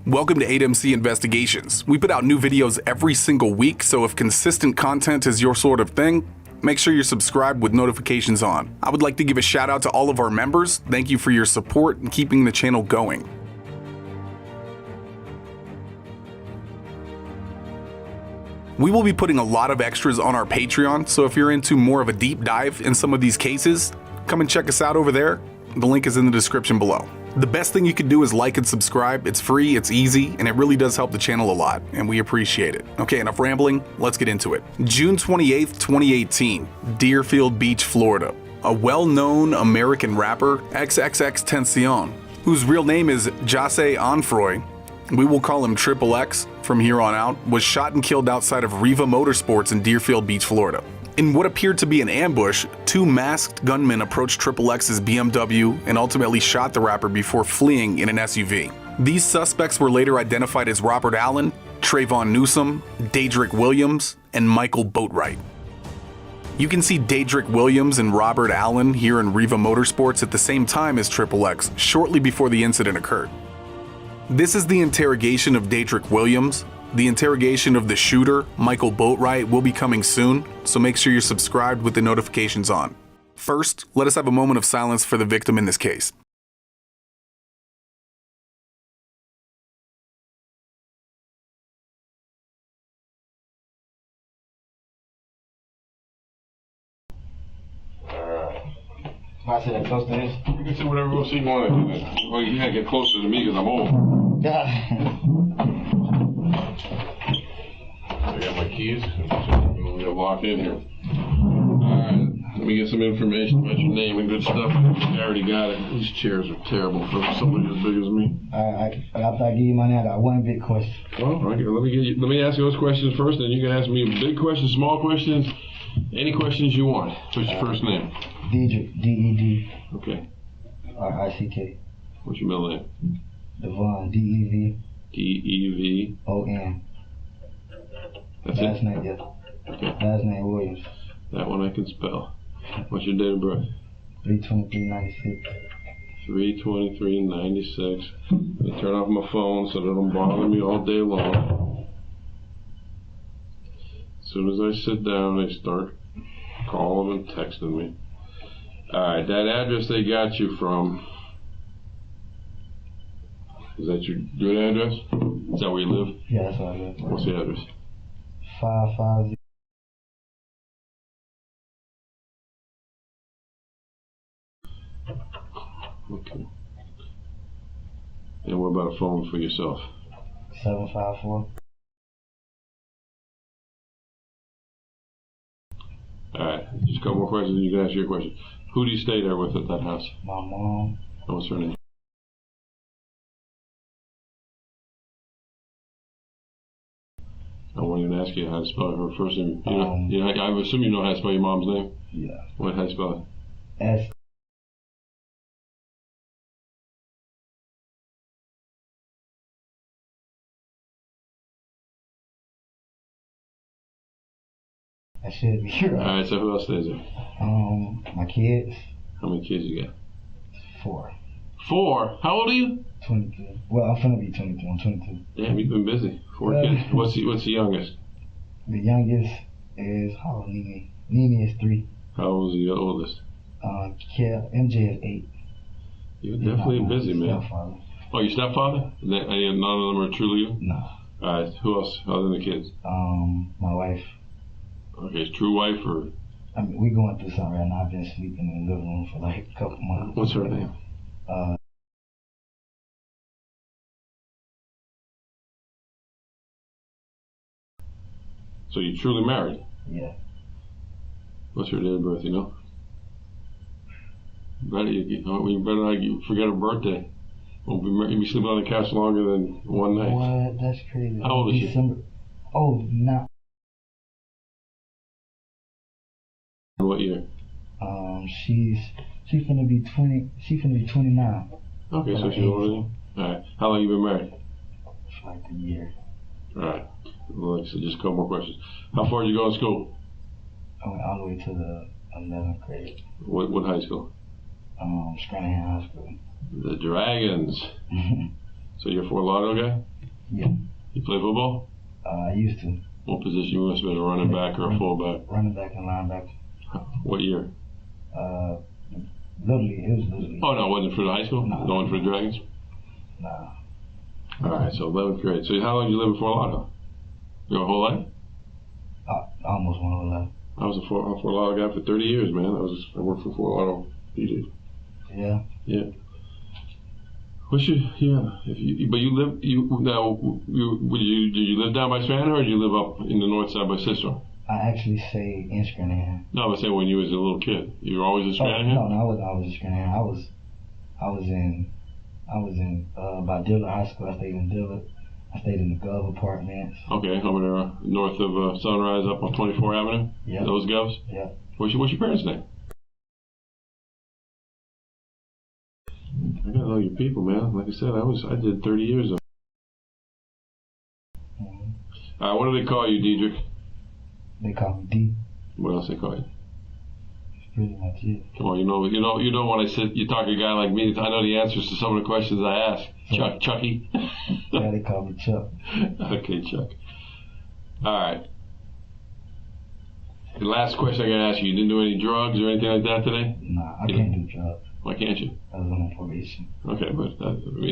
Welcome to 8MC Investigations. We put out new videos every single week, so if consistent content is your sort of thing, make sure you're subscribed with notifications on. I would like to give a shout out to all of our members. Thank you for your support and keeping the channel going. We will be putting a lot of extras on our Patreon, so if you're into more of a deep dive in some of these cases, come and check us out over there. The link is in the description below. The best thing you can do is like and subscribe. It's free, it's easy, and it really does help the channel a lot, and we appreciate it. Okay, enough rambling, let's get into it. June 28th, 2018, Deerfield Beach, Florida. A well-known American rapper, XXXtentacion, whose real name is Jase Onfroy, we will call him Triple X from here on out, was shot and killed outside of Riva Motorsports in Deerfield Beach, Florida. In what appeared to be an ambush, two masked gunmen approached Triple X's BMW and ultimately shot the rapper before fleeing in an SUV. These suspects were later identified as Robert Allen, Trayvon Newsom, Daedric Williams, and Michael Boatwright. You can see Daedric Williams and Robert Allen here in Riva Motorsports at the same time as Triple X, shortly before the incident occurred. This is the interrogation of Daedric Williams. The interrogation of the shooter, Michael Boatwright, will be coming soon, so make sure you're subscribed with the notifications on. First, let us have a moment of silence for the victim in this case. I said close to this. You can say whatever else you want to do. Well, you gotta get closer to me because I'm old. I got my keys. I'm gonna walk in here. Alright, let me get some information about your name and good stuff. I already got it. These chairs are terrible for somebody as big as me. After I give you my name, I got one big question. Well, okay, let me ask you those questions first, then you can ask me big questions, small questions, any questions you want. What's your first name? Deedrick, D-E-D. Okay. R-I-C-K. What's your middle name? Devon, D-E-V. D-E-V. That's Last it? name, yeah. Okay. Last name Williams. That one I can spell. What's your date of birth? 3/23/96. 3/23/96. Let me turn off my phone so they don't bother me all day long. As soon as I sit down, they start calling and texting me. Alright, that address they got you from, is that your good address? Is that where you live? Yeah, that's what I live. What's the address? 550. Okay. And what about a phone for yourself? 754. Alright, just a couple more questions and you can ask your question. Who do you stay there with at that house? My mom. And what's her name? I wanted to ask you how to spell her first name. I assume you know how to spell your mom's name? Yeah. How do you spell it? S. That should be right. Alright, so who else stays there? My kids. How many kids you got? 4. 4? How old are you? 22. Well, I'm finna be 22. I'm 22. Damn, you've been busy. 4 kids. What's the youngest? The youngest is, how old Nene? Nene is 3. How old is the oldest? MJ is 8. You're definitely busy, man. Stepfather. Oh, your stepfather? None of them are truly you? No. Alright, who else other than the kids? My wife. Okay, his true wife or? I mean, we going through something right now. I've been sleeping in the living room for like a couple months. What's her name? So you're truly married? Yeah. What's her date of birth, you know? You better not forget her birthday. You'll be sleeping on the couch longer than one night. What? That's crazy. How old is she? Oh, now. What year? She's finna be 20. She finna be 29. Okay, so she's older than you? Alright. How long you been married? For like a year. Alright. Well, like I said, just a couple more questions. How far did you go to school? I went all the way to the 11th grade. What high school? Scranton High School. The Dragons. So you're a Fort Lauderdale guy? Yeah. You play football? I used to. What position? You must have been a running back or a fullback. Running back and linebacker. What year? Little League. It was Little League. Oh, no, it wasn't for the high school? No. No one for the Dragons? Nah. All right, so 11th grade. So how long did you live in Fort Lauderdale? Your whole life? Almost my whole life. I was a Fort Lauderdale guy for 30 years, man. I worked for Fort Lauderdale. You did? Yeah. Yeah. What's your, yeah, if you, but you live, did you live down by Strand or did you live up in the north side by Cicero? I actually stayed in Scranton. No, I was saying when you was a little kid. You were always in Strand? No, I wasn't always in Scranton. I was in by Dillard High School. I stayed in Dillard. I stayed in the Gov apartments. Okay, over there north of Sunrise up on 24 Avenue? Yeah. Those Govs? Yeah. What's your parents' name? I gotta know your people, man. Like I said, I did 30 years of. Mm-hmm. What do they call you, Diedrich? They call me D. What else they call you? That's pretty much it. Come on, you know when I sit, you talk to a guy like me, I know the answers to some of the questions I ask. Chucky. Yeah, they call me Chuck. Okay, Chuck. All right. The last question I gotta ask you: you didn't do any drugs or anything like that today? Nah, I can't do drugs. Why can't you? I was on probation. Okay, but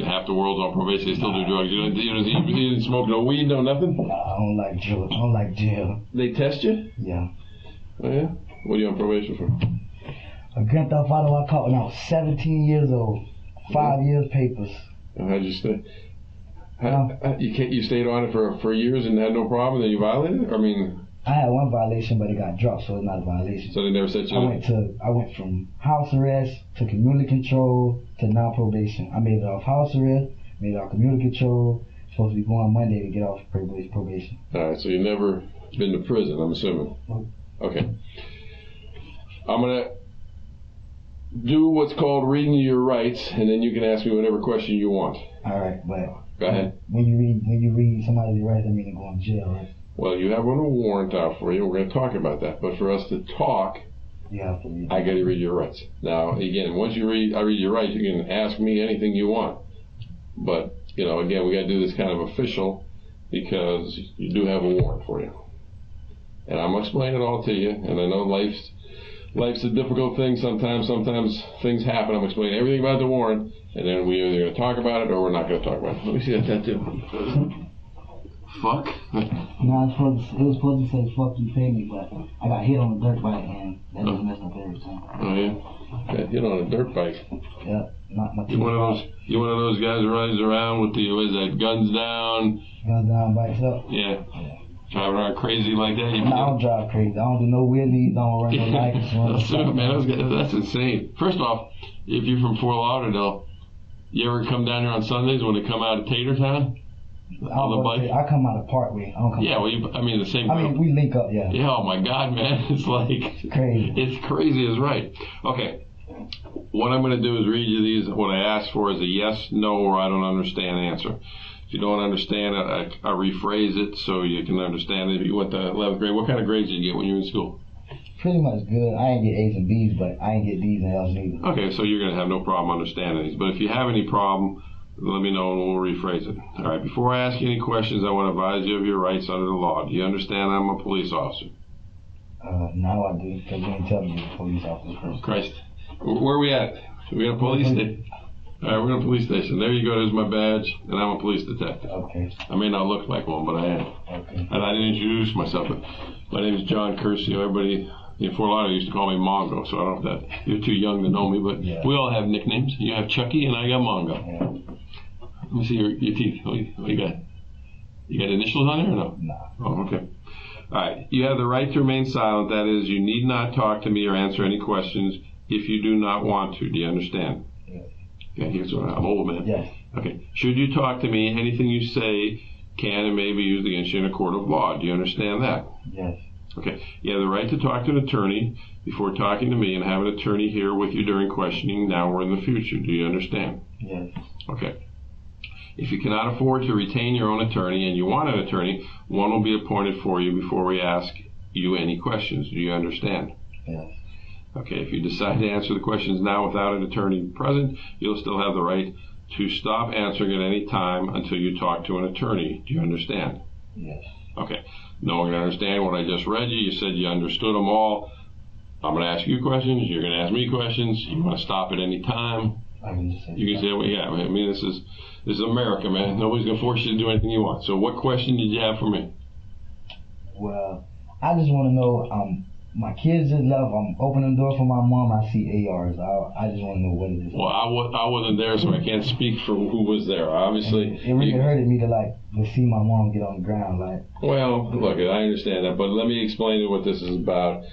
half the world's on probation. They still do drugs. You didn't smoke no weed, no nothing. Nah, I don't like jail. I don't like jail. They test you? Yeah. Oh yeah. What are you on probation for? A grand theft auto I caught when I was 17 years old. 5 years papers. And how'd you stay? You stayed on it for years and had no problem. Then you violated it? I mean. I had one violation, but it got dropped, so it's not a violation. So they never set you up? I went from house arrest to community control to non-probation. I made it off house arrest, made it off community control. Supposed to be going Monday to get off probation. All right, so you've never been to prison, I'm assuming. Nope. Okay. I'm gonna do what's called reading your rights, and then you can ask me whatever question you want. All right, but go ahead. When you read somebody's rights, I mean they're going to jail, right? Well, you have a warrant out for you. We're going to talk about that. But for us to talk, you have to read. I got to read your rights. Now, again, once I read your rights, you can ask me anything you want. But again, we got to do this kind of official because you do have a warrant for you. And I'm going to explain it all to you. And I know life's a difficult thing sometimes. Sometimes things happen. I'm explaining everything about the warrant, and then we're either going to talk about it or we're not going to talk about it. Let me see that tattoo. Fuck? No, it was supposed to say fuck you pay me, but I got hit on a dirt bike and that just messed up everything. Oh yeah? Got hit on a dirt bike. Yeah, not my You one of those guys who runs around with guns down? Guns down, bikes up? Yeah. Driving around crazy like that? No, I don't drive crazy. I don't do no wheelies, I don't run no lights. That's insane. First off, if you're from Fort Lauderdale, you ever come down here on Sundays when they come out of Tatertown? On the bike? I come out of Parkway. I don't come out. Well, the same group. We link up, yeah. Yeah, oh my God, man. It's like... crazy. It's crazy as right. Okay. What I'm going to do is read you these. What I asked for is a yes, no, or I don't understand answer. If you don't understand it, I rephrase it so you can understand it. If you went to 11th grade, what kind of grades did you get when you were in school? Pretty much good. I ain't get A's and B's, but I ain't get D's and L's neither. Okay, so you're going to have no problem understanding these. But if you have any problem, let me know and we'll rephrase it. All right, before I ask you any questions, I want to advise you of your rights under the law. Do you understand I'm a police officer? Now I do, because you didn't tell me you're a police officer first. Christ. Where are we at? We got a police station? All right, we're in a police station. There you go. There's my badge, and I'm a police detective. Okay. I may not look like one, but I am. Okay. And I didn't introduce myself, but my name is John Curcio. Everybody in Fort Lauderdale used to call me Mongo, so I don't know if that you're too young to know me, but we all have nicknames. You have Chucky, and I got Mongo. Yeah. Let me see your teeth. What you got? You got initials on there or no? No. Oh, okay. All right. You have the right to remain silent. That is, you need not talk to me or answer any questions if you do not want to. Do you understand? Yes. Okay, here's what I'm old, man. Yes. Okay. Should you talk to me, anything you say can and may be used against you in a court of law. Do you understand that? Yes. Okay. You have the right to talk to an attorney before talking to me and have an attorney here with you during questioning now or in the future. Do you understand? Yes. Okay. If you cannot afford to retain your own attorney and you want an attorney, one will be appointed for you before we ask you any questions. Do you understand? Yes. Okay, if you decide to answer the questions now without an attorney present, you'll still have the right to stop answering at any time until you talk to an attorney. Do you understand? Yes. Okay. No one can understand what I just read you. You said you understood them all. I'm going to ask you questions. You're going to ask me questions. You want to stop at any time. I can just say You can say, well, yeah. I mean, this is America, man. Nobody's going to force you to do anything you want. So what question did you have for me? Well, I just want to know, my kids just left. I'm opening the door for my mom. I see ARs. I just want to know what it is. Well, I wasn't there, so I can't speak for who was there. Obviously, it really hurted me to see my mom get on the ground. Well, look, I understand that, but let me explain to you what this is about,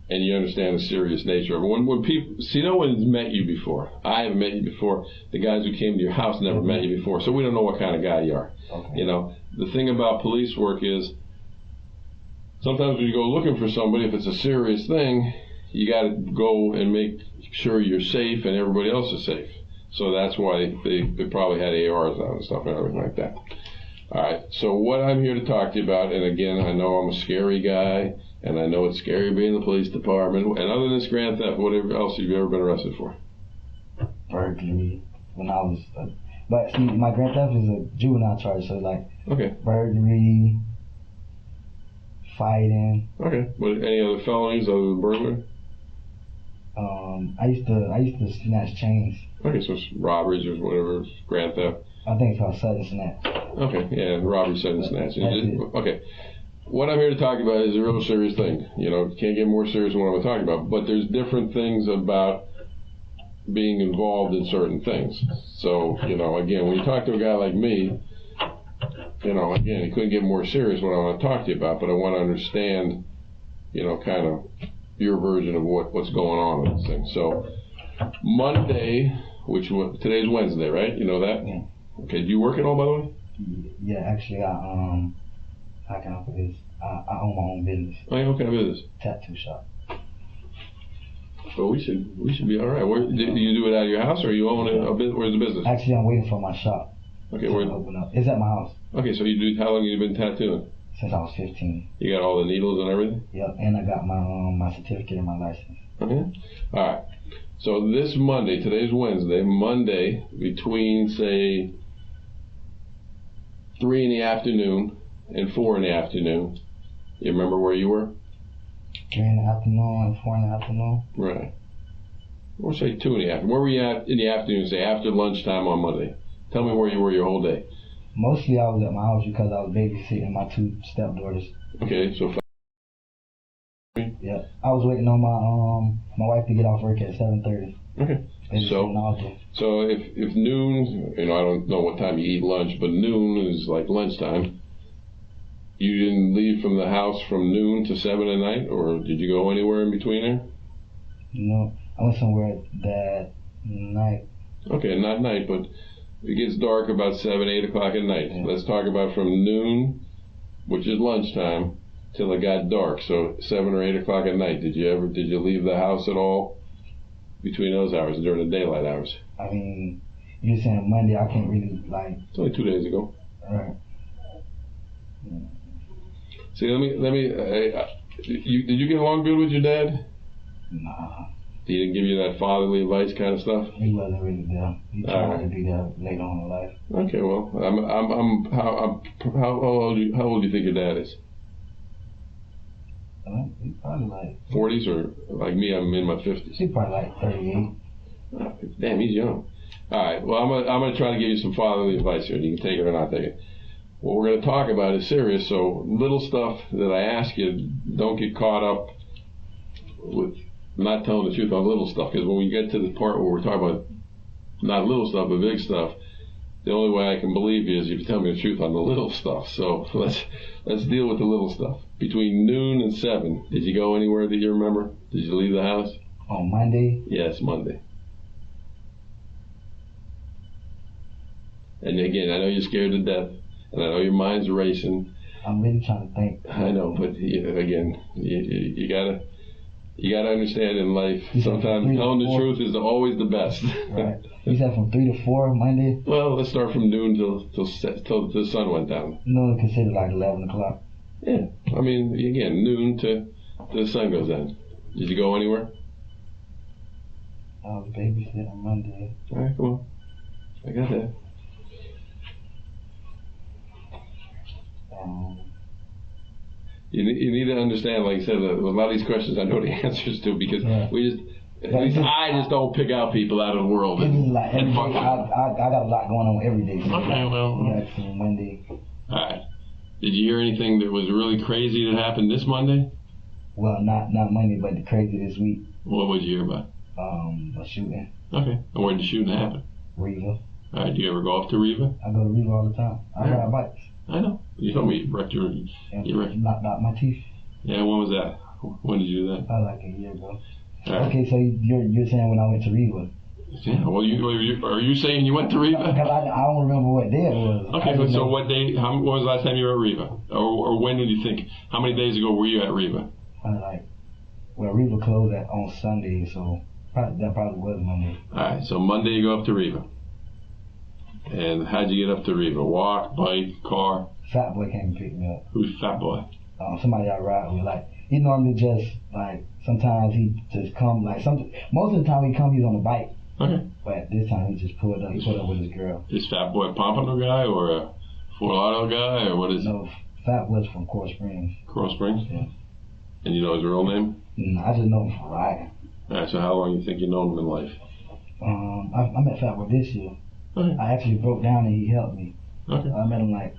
and you understand the serious nature of it. When people see, no one's met you before. I haven't met you before. The guys who came to your house never met you before, so we don't know what kind of guy you are. Okay. You know, the thing about police work is, sometimes when you go looking for somebody, if it's a serious thing, you got to go and make sure you're safe and everybody else is safe. So that's why they probably had ARs on and stuff and everything like that. All right. So what I'm here to talk to you about, and again, I know I'm a scary guy, and I know it's scary being in the police department. And other than this grand theft, whatever else have you ever been arrested for? Burglary. When I was, but see, my grand theft is a juvenile charge, so Okay. burglary. Fighting. Okay. But any other felonies other than burglary? I used to snatch chains. Okay, so it's robberies or whatever, grand theft. I think it's called sudden snatch. Okay, yeah, robbery, sudden snatch. That's it. Okay. What I'm here to talk about is a real serious thing. You know, can't get more serious than what I'm talking about. But there's different things about being involved in certain things. So, you know, again, when you talk to a guy like me, you know, again, he couldn't get more serious what I want to talk to you about, but I want to understand, you know, kind of your version of what's going on with this thing. So, Monday, today's Wednesday, right? You know that? Yeah. Okay, do you work at all, by the way? Yeah, actually, how can I put this? I own my own business. Oh, yeah, what kind of business? Tattoo shop. Well, we should be all right. Do you do it out of your house, or you own a business? Where's the business? Actually, I'm waiting for my shop Okay, to open up. It's at my house. Okay, so how long have you been tattooing? Since I was 15. You got all the needles and everything? Yep, and I got my certificate and my license. Okay. All right. So this Monday, today's Wednesday, Monday between, say, 3 in the afternoon and 4 in the afternoon, you remember where you were? 3 in the afternoon and 4 in the afternoon. Right. Or say 2 in the afternoon. Where were you at in the afternoon, say after lunchtime on Monday? Tell me where you were your whole day. Mostly I was at my house because I was babysitting my 2 stepdaughters. Okay, so... Yeah, I was waiting on my wife to get off work at 7:30. Okay. So if noon, you know, I don't know what time you eat lunch, but noon is like lunchtime. You didn't leave from the house from noon to 7 at night, or did you go anywhere in between there? No, I went somewhere that night. Okay, not night, but it gets dark about 7, 8 o'clock at night. Yeah. Let's talk about from noon, which is lunchtime, till it got dark. So 7 or 8 o'clock at night. Did you leave the house at all between those hours, during the daylight hours? I mean, you're saying Monday, I can't really It's only 2 days ago. Alright. Yeah. See, let me. Did you get along good with your dad? Nah. He didn't give you that fatherly advice kind of stuff? He wasn't really there. He tried to be there later on in life. Okay, well, how old do you think your dad is? He's probably 40s, or like me, I'm in my 50s. He's probably 38. Damn, he's young. All right, well, I'm gonna try to give you some fatherly advice here, and you can take it or not take it. What we're going to talk about is serious, so little stuff that I ask you, don't get caught up with not telling the truth on little stuff, because when we get to the part where we're talking about not little stuff, but big stuff, the only way I can believe you is if you tell me the truth on the little stuff. So let's deal with the little stuff. Between noon and 7, did you go anywhere that you remember? Did you leave the house? On Monday? Yes, Monday. And again, I know you're scared to death, and I know your mind's racing. I'm really trying to think. I know, but again, you gotta understand in life, sometimes telling the truth is always the best. Right. You said from 3 to 4 Monday? Well, let's start from noon till the sun went down. No, considered like 11 o'clock. Yeah, I mean, again, noon to the sun goes down. Did you go anywhere? I was babysitting Monday. All right, come on. I got that. You need to understand, like I said, a lot of these questions I know the answers to because we just, at least I just don't pick out people out of the world. It's just like every day. I got a lot going on every day. So Okay, well. Yeah, Monday. All right. Did you hear anything that was really crazy that happened this Monday? Well, not Monday, but the crazy this week. What would you hear about? A shooting. Okay. And where did the shooting happen? Riva. All right. Do you ever go off to Riva? I go to Riva all the time. I ride bikes. I know. You told me you wrecked your. Knocked out my teeth. Yeah. When was that? When did you do that? About like a year ago. Right. Okay, so you're saying when I went to Riva? Yeah. Well, are you saying you went to Riva? Because I don't remember what day it was. Okay. So what day? When was the last time you were at Riva? Or when did you think? How many days ago were you at Riva? Riva closed on Sunday, so that probably was Monday. All right. So Monday you go up to Riva. And how'd you get up to Riva? Walk, bike, car? Fat Boy came and picked me up. Who's Fat Boy? Somebody I ride with. Like, he normally just, like, sometimes he just come, like, most of the time he come, he's on the bike. Okay. But this time he just pulled up. He pulled up with his girl. Is Fat Boy a Pompano guy or a Fort Lauderdale guy or what is it? No, Fat Boy's from Coral Springs. Coral Springs? Yeah. And you know his real name? I just know him from riding. All right, so how long you think you known him in life? I met Fat Boy this year. Okay. I actually broke down and he helped me. Okay. I met him like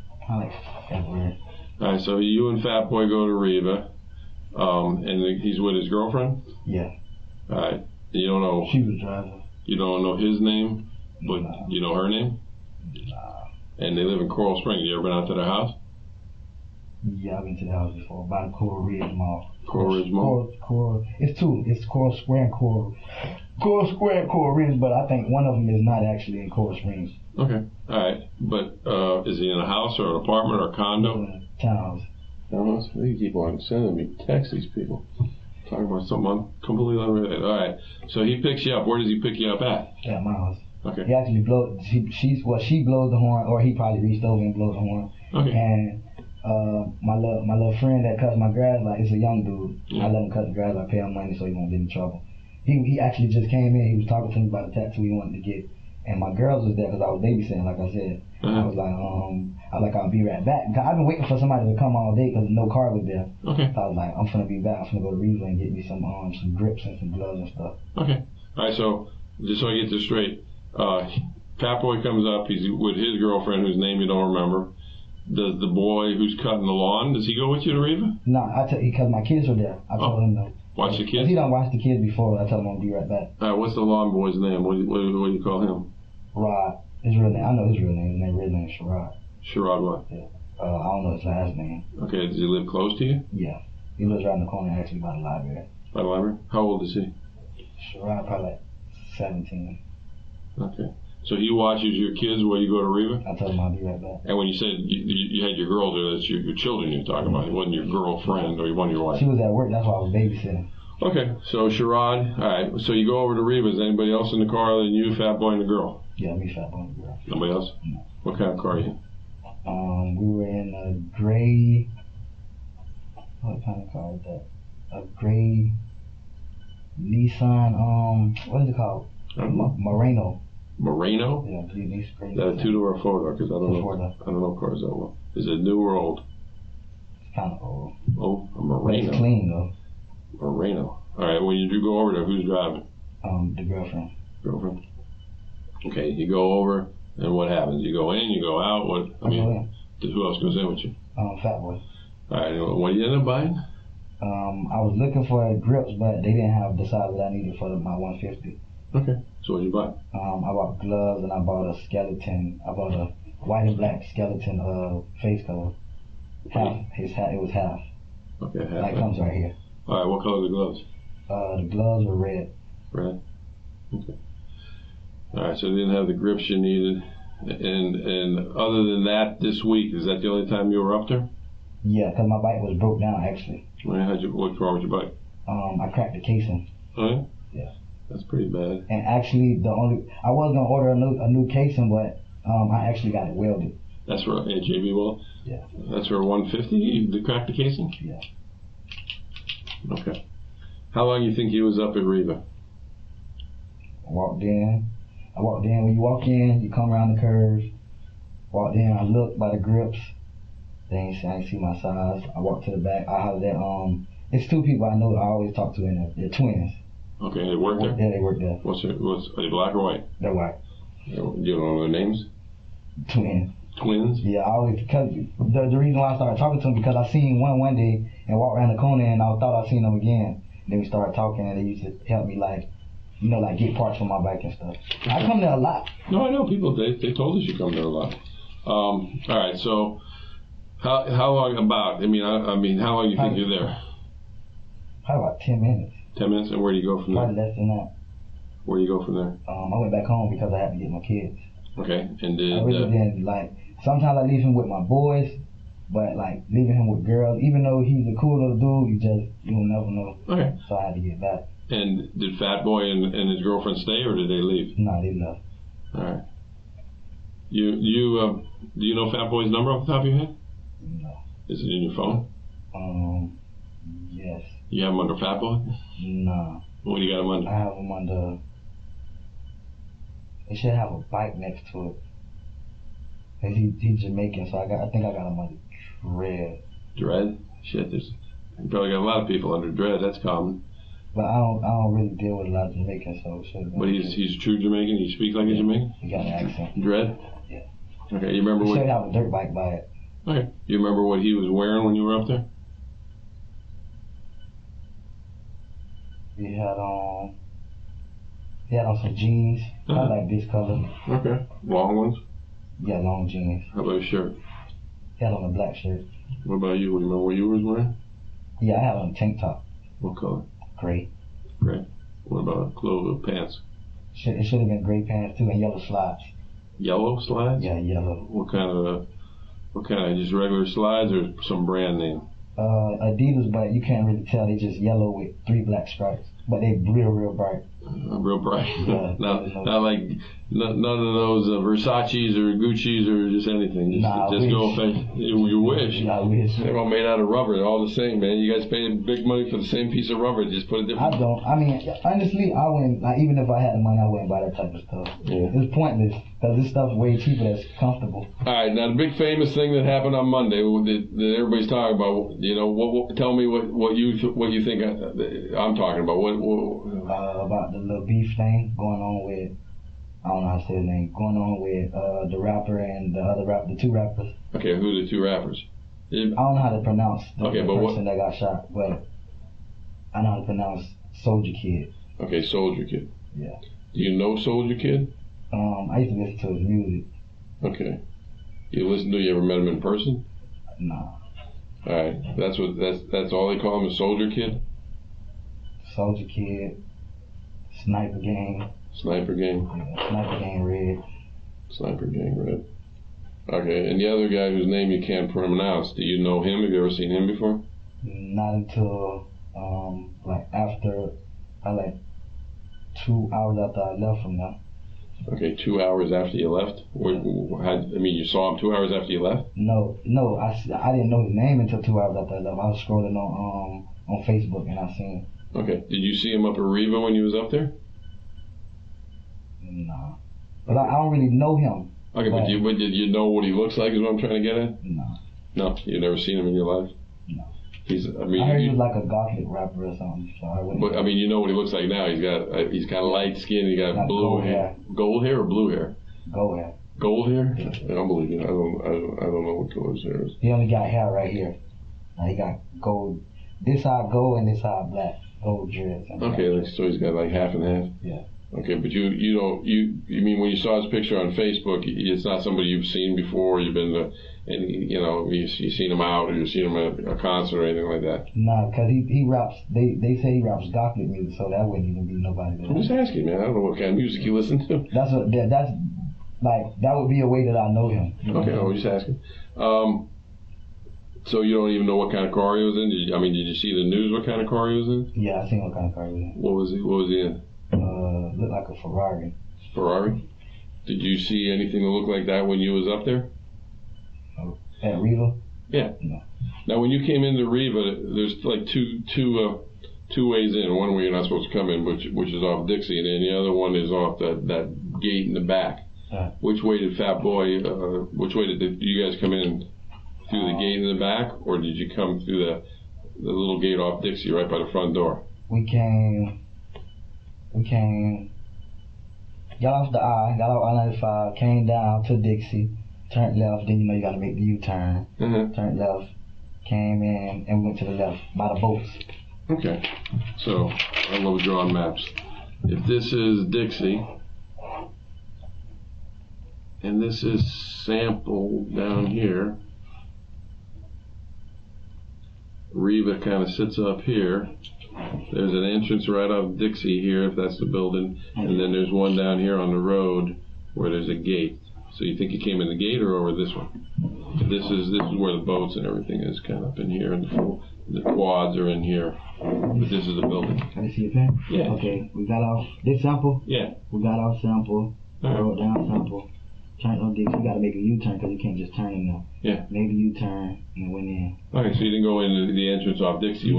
February. All right, so you and Fat Boy go to Riva, and he's with his girlfriend? Yeah. All right. You don't know. She was driving. You don't know his name, but you know her name? Nah. And they live in Coral Springs. You ever been out to their house? Yeah, I've been to the house before. By the Coral Ridge Mall. Coral Ridge Mall? Coral. It's two. It's Coral Square and Coral. Coral Square and Coral Ridge, but I think one of them is not actually in Coral Springs. Okay. All right. But is he in a house or an apartment or a condo? Townhouse. Townhouse? They keep on sending me texts, these people. Talking about something completely unrelated. All right. So he picks you up. Where does he pick you up at? At my house. Okay. He actually she blows the horn, or he probably reached over and blows the horn. Okay. And my little friend that cuts my grass, like, it's a young dude. Yeah. I let him cut the grass. I pay him money so he won't get in trouble. He actually just came in. He was talking to me about the tattoo he wanted to get. And my girls was there because I was babysitting, like I said. I was like, I'll be right back. I've been waiting for somebody to come all day because no car was there. Okay. So I was like, I'm finna be back. I'm finna go to Riva and get me some grips and some gloves and stuff. Okay. All right. So just so I get this straight, Fat Boy comes up. He's with his girlfriend, whose name you don't remember. Does the boy who's cutting the lawn, does he go with you to Riva? No, because my kids were there. I told him to. Watch the kids? He don't watch the kids before. I tell him I'll be right back. All right. What's the lawn boy's name? What do you call him? Rod. His real name. I know his real name. His real name is Sherrod. Sherrod what? Yeah. I don't know his last name. Okay. Does he live close to you? Yeah. He lives right in the corner, actually, by the library. By the library? How old is he? Sherrod, probably like 17. Okay. So he watches your kids while you go to Riva? I told him I'll be right back. And when you said you had your girls there, that's your children you're talking about. It wasn't your girlfriend or one of your wife. She was at work. That's why I was babysitting. Okay. So Sherrod, all right. So you go over to Riva. Is anybody else in the car other than you, Fat Boy, and the girl? Yeah, me, Fat Boy, and the girl. Nobody else? No. What kind of car are you in? We were in a gray. What kind of car is that? A gray Nissan. What is it called? Moreno. Moreno? Yeah, gray. Is that a two-door or four-door? Because I don't know cars that well. Is it new or old? It's kind of old. Oh, a Moreno. But it's clean though. Moreno. All right. When you do go over there, who's driving? The girlfriend. Girlfriend. Okay. You go over, and what happens? You go in. You go out. What? I mean, who else goes in with you? Fat Boy. All right. What do you end up buying? I was looking for grips, but they didn't have the size that I needed for my 150. Okay. So what did you buy? I bought gloves and I bought a skeleton. I bought a white and black skeleton face cover. Half. His hat. It was half. Okay. Half. That comes right here. All right. What color are the gloves? The gloves were red. Red. Okay. All right. So you didn't have the grips you needed, and other than that, this week is that the only time you were up there? Yeah, because my bike was broke down actually. What's wrong with your bike? I cracked the casing. Oh yeah. Yeah. That's pretty bad. And actually, I was gonna order a new casing, but I actually got it welded. That's for JB weld? Yeah. That's for 150 to crack the casing? Yeah. Okay. How long do you think he was up at Riva? I walked in. When you walk in, you come around the curve. Walked in, I looked by the grips. I ain't see my size. I walked to the back. I hollered at, it's two people I know I always talk to in there. They're twins. Okay, they work there? Yeah, they work there. Are they black or white? They're white. Do you know their names? Twins. Twins? Yeah, I always, because the reason why I started talking to them, because I seen one day and walked around the corner and I thought I seen them again. Then we started talking and they used to help me like get parts for my bike and stuff. I come there a lot. No, I know people. They told us you come there a lot. All right. So, how long about? I mean, how long do you think you're there? Probably about 10 minutes. 10 minutes. And where do you go from there? Probably less than that. Where do you go from there? I went back home because I had to get my kids. Okay. And did I really didn't like. Sometimes I leave him with my boys, but like leaving him with girls, even though he's a cool little dude, you'll never know. Okay. So I had to get back. And did Fat Boy and his girlfriend stay, or did they leave? No, they left. All right. Do you know Fat Boy's number off the top of your head? No. Is it in your phone? Yes. You have him under Fat Boy? No. What do you got him under? I have him under. It should have a bike next to it. Cause he's Jamaican, so I think I got him under Dread. Dread? Shit, you probably got a lot of people under Dread. That's common. But I don't really deal with a lot of Jamaicans, so it should have been. But he's true Jamaican. He speaks like a Jamaican. He got an accent. Dread? Yeah. Okay, you remember He what? should have a dirt bike by it. Okay, you remember what he was wearing when you were up there? He had on some jeans, kind of like this color. Okay, long ones. Yeah, long jeans. How about a shirt? He had on a black shirt. What about you? You remember what you was wearing? Yeah, I had on a tank top. What color? Gray. Gray. What about clothes, pants? It should have been gray pants too and yellow slides. Yellow slides? Yeah, yellow. What kind of? Just regular slides or some brand name? Adidas, but you can't really tell. They just yellow with 3 black stripes, but they real bright. Real bright. Yeah, not like none of those Versace's or Gucci's or just anything. Just go for you wish. Yeah, I wish. They're all made out of rubber. They're all the same, man. You guys pay big money for the same piece of rubber. Just put a different. I don't. I mean, honestly, I wouldn't. Like, even if I had the money, I wouldn't buy that type of stuff. Yeah. It's pointless because this stuff's way cheaper. That's comfortable. All right, now the big famous thing that happened on Monday that everybody's talking about. You know, tell me what you think I'm talking about. About the little beef thing going on with. I don't know how to say his name. Going on with the rapper and the other rapper, the 2 rappers. Okay, who are the 2 rappers? I don't know how to pronounce the person that got shot, but I know how to pronounce Soldier Kid. Okay, Soldier Kid. Yeah. Do you know Soldier Kid? I used to listen to his music. Okay. You ever met him in person? Nah. All right. That's all they call him, a Soldier Kid? Soldier Kid. Sniper Gang. Sniper Gang? Yeah, Sniper Gang Red. Sniper Gang Red. Okay, and the other guy whose name you can't pronounce, do you know him? Have you ever seen him before? Not until, after, 2 hours after I left from there. Okay, 2 hours after you left? You saw him 2 hours after you left? No, I didn't know his name until 2 hours after I left. I was scrolling on Facebook and I seen him. Okay, did you see him up at Riva when you was up there? No. But I don't really know him. Okay, but did you know what he looks like is what I'm trying to get at? No. No, you've never seen him in your life? No. I heard he was like a gothic rapper or something. So I wouldn't. But you know what he looks like now. He's kind of light skin. He got blue hair. Gold hair or blue hair? Gold hair. Gold hair? Yeah. I don't believe it. I don't know what color his hair is. He only got hair right here. He got gold. This side gold and this side black. Gold dreads. Okay, so he's got like half and half. Yeah. Okay, but you mean when you saw his picture on Facebook, it's not somebody you've seen before. You've been to, and you've seen him out or you've seen him at a concert or anything like that. No, because he raps. They say he raps gothic music, so that wouldn't even be nobody there. I'm just asking, man. I don't know what kind of music you listen to. That's that would be a way that I know him. Okay, I was just asking. So you don't even know what kind of car he was in? Did you see the news? What kind of car he was in? Yeah, I seen what kind of car he was in. What was he in? Looked like a Ferrari. Ferrari? Did you see anything that looked like that when you was up there? At Riva? Yeah. No. Now, when you came into Riva, there's like two two ways in. One way you're not supposed to come in, which is off Dixie, and then the other one is off that gate in the back. Which way did Fat Boy? Which way did you guys come in? Through the gate in the back, or did you come through the little gate off Dixie right by the front door? We came. Got off the got off I-95, came down to Dixie, turned left. Then you got to make the U-turn. Turned left, came in, and went to the left by the boats. Okay, so I love drawing maps. If this is Dixie, and this is Sample down here, Riva kind of sits up here. There's an entrance right off Dixie here, if that's the building, and then there's one down here on the road where there's a gate. So you think you came in the gate or over this one? This is where the boats and everything is, kind of up in here, and the quads are in here. But this is the building. Can I see your pen? Yeah. Okay, we got off this Sample. Yeah. We got off Sample. Wrote down Sample. Turned on Dixie. You got to make a U-turn because you can't just turn in there. Yeah. Made a U-turn and went in. Okay, so you didn't go into the entrance off Dixie. You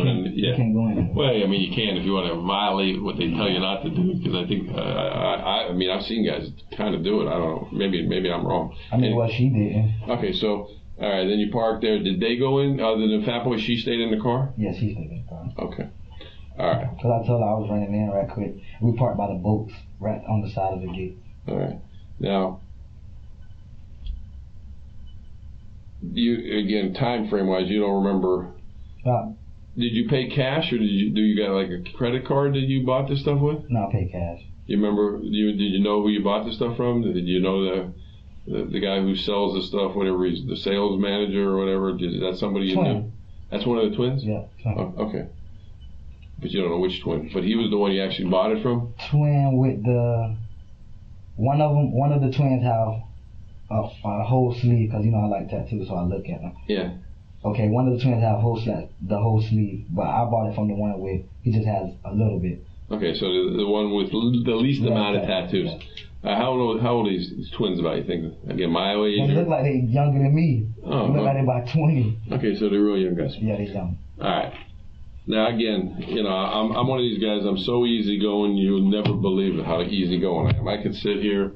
can't go in there. Well, I mean, you can if you want to violate what they tell you not to do. Because I think, I mean, I've seen guys kind of do it. I don't know. Maybe I'm wrong. I mean, what she did. Okay, so all right, then you parked there. Did they go in? Other than Fat Boy, she stayed in the car. Yeah, she stayed in the car. Okay. All right. Because I told her I was running in right quick. We parked by the boats right on the side of the gate. All right. Now, again, time frame wise, you don't remember. Did you pay cash or did you got like a credit card that you bought this stuff with? No, I paid cash. You remember? Did you know who you bought the stuff from? Did you know the guy who sells the stuff, whatever he's the sales manager or whatever? Is that somebody you knew? That's one of the twins? Yeah. Oh, okay. But you don't know which twin. But he was the one you actually bought it from? Twin with one of the twins have a whole sleeve, because I like tattoos, so I look at them. Yeah. Okay, one of the twins have the whole sleeve, but I bought it from the one with he just has a little bit. Okay, so the one with the least amount of tattoos. Yeah. How old are these twins about, you think? Again, my age? They look like they're younger than me. Oh, they look like they're about 20. Okay, so they're real young guys. Yeah, they're young. All right. Now, again, I'm one of these guys, I'm so easygoing, you'll never believe how easygoing I am. I could sit here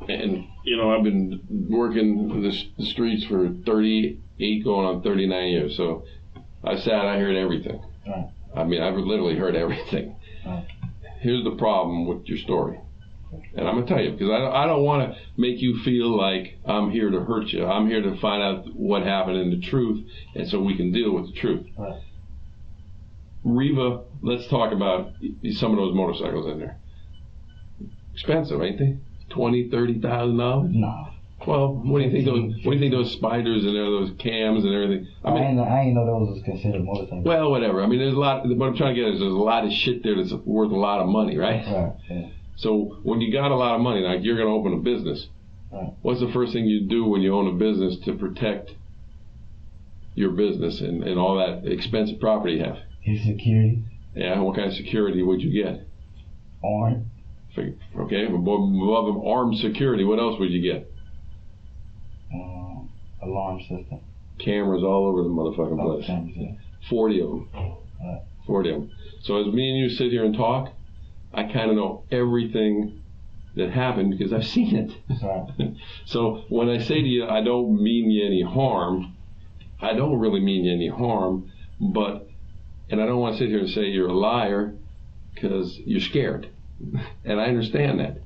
and, I've been working the streets for 38 going on 39 years. So I heard everything. Right. I mean, I've literally heard everything. Right. Here's the problem with your story. And I'm going to tell you, because I don't want to make you feel like I'm here to hurt you. I'm here to find out what happened and the truth, and so we can deal with the truth. Right. Riva, let's talk about some of those motorcycles in there. Expensive, ain't they? $20,000, $30,000? No. Well, what do you think those spiders and those cams and everything? I ain't know those was considered motorcycles. Well, whatever. I mean, there's a lot. What I'm trying to get is there's a lot of shit there that's worth a lot of money, right? Right. Yeah. So when you got a lot of money, like you're going to open a business, right. What's the first thing you do when you own a business to protect your business and all that expensive property you have? Your security. Yeah. What kind of security would you get? Armed. Okay. Above armed security, what else would you get? Alarm system. Cameras all over the motherfucking place. Cameras, yeah. 40 of them. Right. 40 of them. So as me and you sit here and talk, I kind of know everything that happened because I've seen it. Right. So when I say to you, I don't mean you any harm, I don't really mean you any harm, and I don't want to sit here and say you're a liar because you're scared. And I understand that.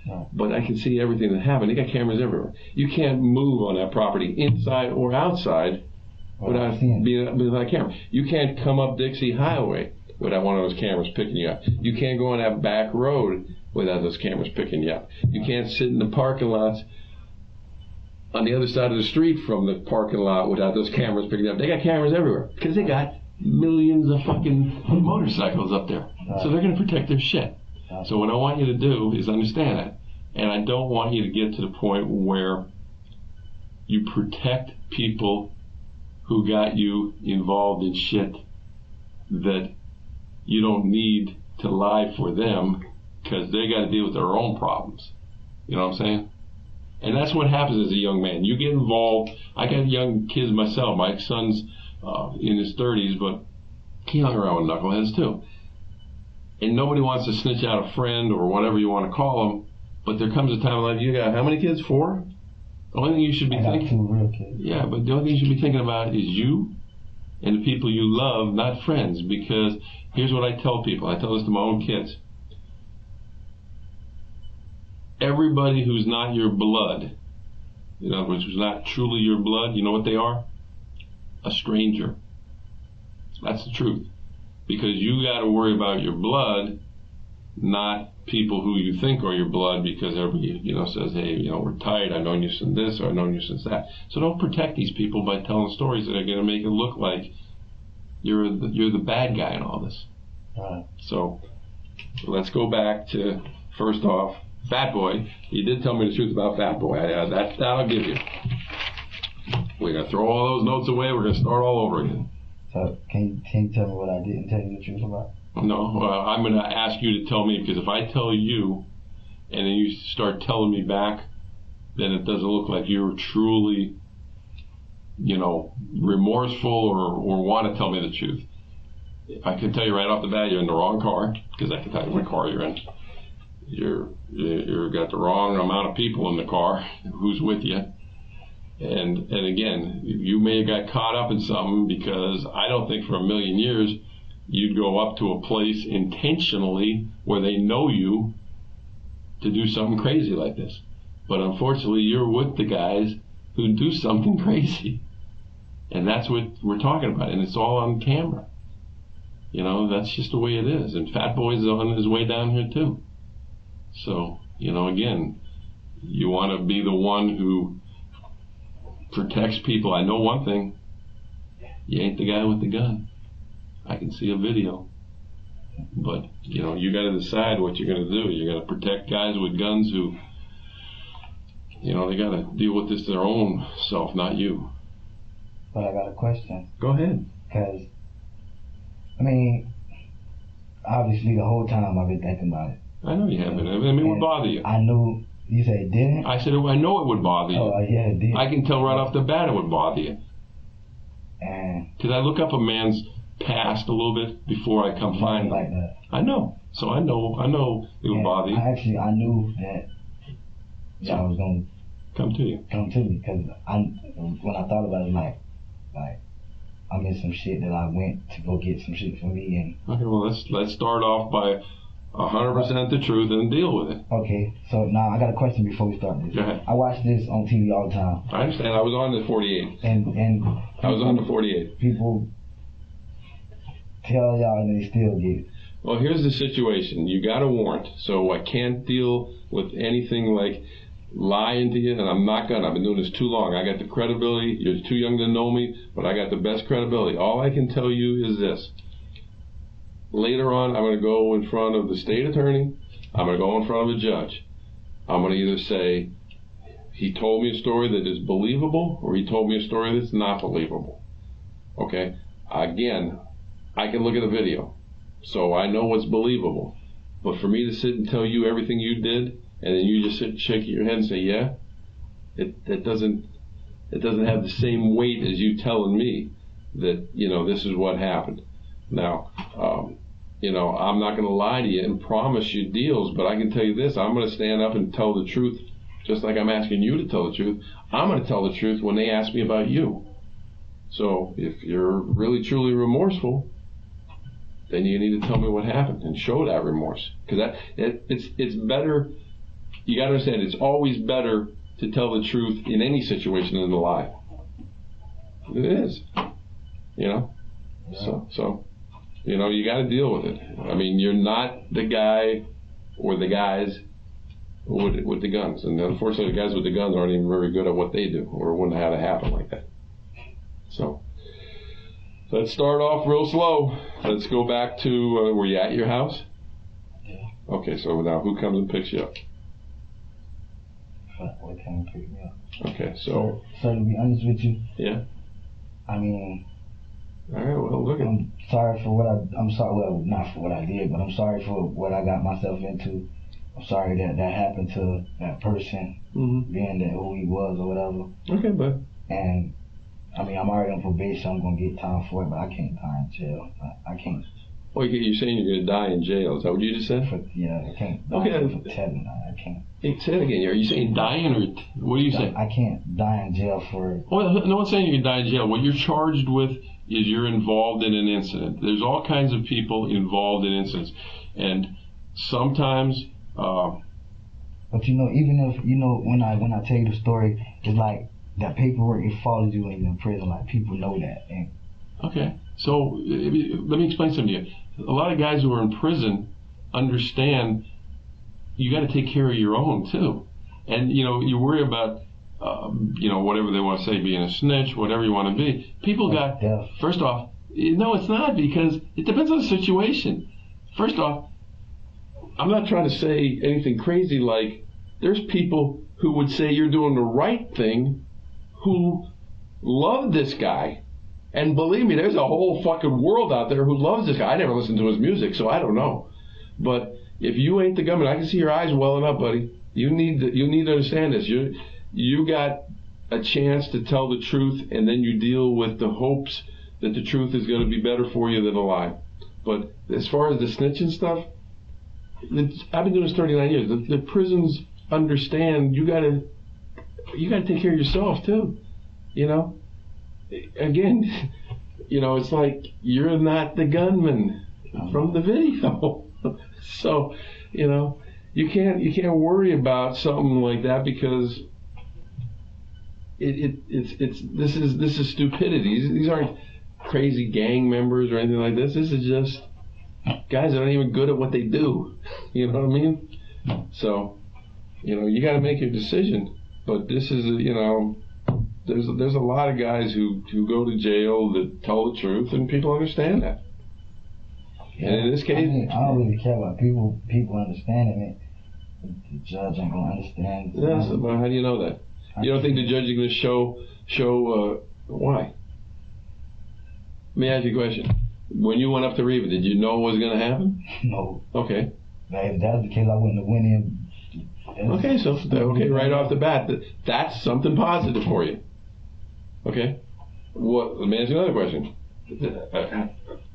Right. But I can see everything that happened. They got cameras everywhere. You can't move on that property inside or outside without being without a camera. You can't come up Dixie Highway without one of those cameras picking you up. You can't go on that back road without those cameras picking you up. You can't sit in the parking lots on the other side of the street from the parking lot without those cameras picking you up. They got cameras everywhere because they got millions of fucking motorcycles up there. So they're going to protect their shit. So what I want you to do is understand that. And I don't want you to get to the point where you protect people who got you involved in shit that you don't need to lie for them because they got to deal with their own problems. You know what I'm saying? And that's what happens as a young man. You get involved. I got young kids myself. My son's in his 30s, but he hung around with knuckleheads too. and nobody wants to snitch out a friend or whatever you want to call them, but there comes a time in life, you got how many kids? 4? The only thing you should be thinking... 2 real kids. Yeah, but the only thing you should be thinking about is you and the people you love, not friends, because here's what I tell people. I tell this to my own kids. Everybody who's not your blood, in other words, who's not truly your blood, you know what they are? A stranger. That's the truth. Because you got to worry about your blood, not people who you think are your blood, because everybody, says, hey, we're tight, I've known you since this, or I've known you since that. So don't protect these people by telling stories that are going to make it look like you're the bad guy in all this. Right. So let's go back to, first off, Fat Boy. You did tell me the truth about Fat Boy. That I'll give you. We're going to throw all those notes away. We're going to start all over again. So can you tell me what I didn't tell you the truth about? No, I'm going to ask you to tell me, because if I tell you and then you start telling me back, then it doesn't look like you're truly, remorseful or want to tell me the truth. If I can tell you right off the bat, you're in the wrong car, because I can tell you what car you're in. You've got the wrong amount of people in the car who's with you. And again, you may have got caught up in something, because I don't think for a million years you'd go up to a place intentionally where they know you to do something crazy like this. But unfortunately, you're with the guys who do something crazy. And that's what we're talking about. And it's all on camera. That's just the way it is. And Fat Boy's on his way down here too. So, again, you want to be the one who protects people. I know one thing. You ain't the guy with the gun. I can see a video. But, you got to decide what you're going to do. You're going to protect guys with guns who, they got to deal with this their own self, not you. But I got a question. Go ahead. Because, obviously the whole time I've been thinking about it. I know you have been. It would bother you. I knew, you said it didn't? I said, I know it would bother you. Oh, yeah, it did. I can tell right off the bat it would bother you. And because I look up a man's past a little bit before I come find him. Like that. I know. So I know it would bother you. I knew that I was going to come to me, because when I thought about it, like I'm in some shit that I went to go get some shit for me. And okay, well let's start off by 100% the truth and deal with it. Okay, so now I got a question before we start this. Go ahead. I watch this on TV all the time. I understand. I was on the 48. And I was on the 48. People tell y'all and they still get it. Well, here's the situation. You got a warrant, so I can't deal with anything like lying to you, and I'm not gonna. I've been doing this too long. I got the credibility. You're too young to know me, but I got the best credibility. All I can tell you is this. Later on, I'm going to go in front of the state attorney. I'm going to go in front of a judge. I'm going to either say, he told me a story that is believable, or he told me a story that's not believable. Okay? Again, I can look at the video, so I know what's believable. But for me to sit and tell you everything you did, and then you just sit shaking your head and say, yeah, it doesn't have the same weight as you telling me that, this is what happened. Now, I'm not going to lie to you and promise you deals, but I can tell you this, I'm going to stand up and tell the truth, just like I'm asking you to tell the truth. I'm going to tell the truth when they ask me about you. So if you're really, truly remorseful, then you need to tell me what happened and show that remorse. Because it's better, you got to understand, it's always better to tell the truth in any situation than to lie. It is, Yeah. So. You got to deal with it. You're not the guy or the guys with the guns. And unfortunately, the guys with the guns aren't even very good at what they do, or it wouldn't have had to happen like that. So let's start off real slow. Let's go back to, were you at your house? Yeah. Okay, so now who comes and picks you up? Fat Boy came and picked me up. Okay, so. So to be honest with you. Yeah. All right, well, look at. I'm sorry for what I'm sorry. Well, not for what I did, but I'm sorry for what I got myself into. I'm sorry that happened to that person, being that who he was or whatever. Okay, but. And I'm already on probation. I'm gonna get time for it, but I can't die in jail. I can't. Oh, you're saying you're going to die in jail. Is that what you just said? I can't. Okay. For telling, I can't. Hey, say it again. Are you saying dying or what are you saying? I can't die in jail for. Well, no one's saying you can die in jail. What you're charged with is you're involved in an incident. There's all kinds of people involved in incidents, and sometimes. But even if when I tell you the story, it's like that paperwork, it follows you when you're in prison. Like people know that. And okay, so let me explain something to you. A lot of guys who are in prison understand you got to take care of your own too, and you worry about whatever they want to say, being a snitch, whatever you want to be. People got first off, no, it's not, because it depends on the situation. First off, I'm not trying to say anything crazy like there's people who would say you're doing the right thing who love this guy. And believe me, there's a whole fucking world out there who loves this guy. I never listened to his music, so I don't know. But if you ain't the gunman, I can see your eyes welling up, buddy. You need to understand this. You got a chance to tell the truth, and then you deal with the hopes that the truth is going to be better for you than a lie. But as far as the snitching stuff, I've been doing this 39 years. The prisons understand you got to take care of yourself too. Again, it's like you're not the gunman from the video. So, you can't worry about something like that because this is stupidity. These aren't crazy gang members or anything like this. This is just guys that aren't even good at what they do. You know what I mean? So, you got to make your decision. But this is there's a lot of guys who go to jail that tell the truth, and people understand that. Yeah, and in this case, I don't really care about people understanding it. The judge ain't gonna understand. Yes, but how do you know that? You don't think the judge is gonna show why? Let me ask you a question. When you went up to Reva, did you know what was gonna happen? No. Okay. If that was the case, I wouldn't have went in. Okay, so right off the bat, that's something positive for you. Okay. Let me ask you another question.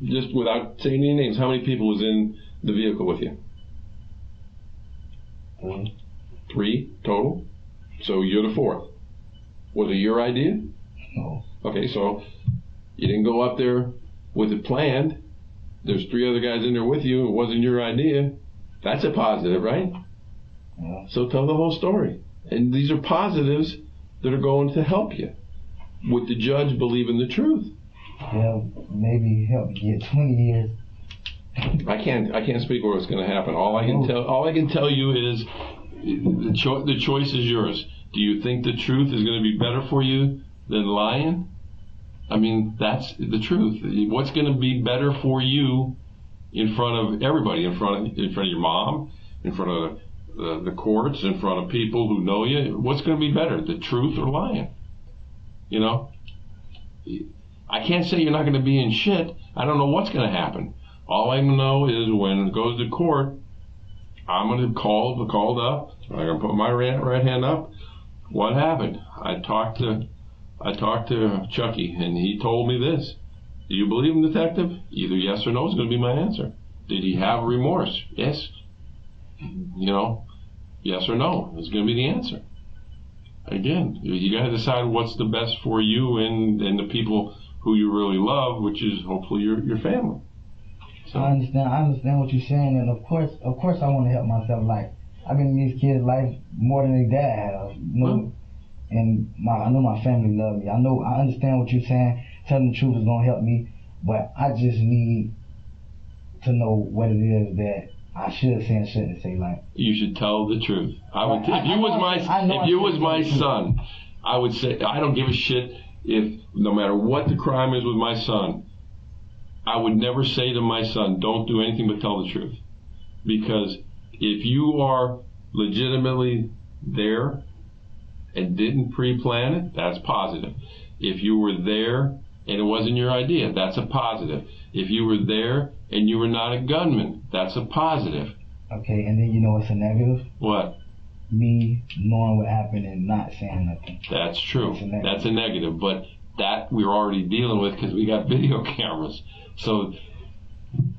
Just without saying any names, how many people was in the vehicle with you? 3. 3 total? So you're the 4th. Was it your idea? No. Okay, so you didn't go up there with it planned. There's 3 other guys in there with you. It wasn't your idea. That's a positive, right? Yeah. So tell the whole story. And these are positives that are going to help you. With the judge believing the truth. Yeah, maybe help get 20 years. I can't speak what's going to happen. All I can tell you is the choice is yours. Do you think the truth is going to be better for you than lying? I mean, that's the truth. What's going to be better for you in front of everybody, in front of your mom, in front of the courts, in front of people who know you? What's going to be better, the truth or lying? I can't say you're not going to be in shit. I don't know what's going to happen. All I know is when it goes to court, I'm going to be called up. I'm going to put my right hand up. What happened? I talked to Chucky, and he told me this. Do you believe him, detective? Either yes or no is going to be my answer. Did he have remorse? Yes. Yes or no is going to be the answer. Again, you got to decide what's the best for you and the people who you really love, which is hopefully your family. So. I understand what you're saying, and of course I want to help myself. Like, I've been in these kids' life more than their dad has. And I know my family love me. I understand what you're saying. Telling the truth is gonna help me, but I just need to know what it is that I should say and shouldn't say. Like, you should tell the truth. I would. If you was my son, I would say I don't give a shit if no matter what the crime is with my son. I would never say to my son, don't do anything but tell the truth. Because if you are legitimately there and didn't pre-plan it, that's positive. If you were there and it wasn't your idea, that's a positive. If you were there and you were not a gunman, that's a positive. Okay, and then what's a negative? What? Me knowing what happened and not saying nothing. That's true. That's a negative. But that we're already dealing with because we got video cameras. So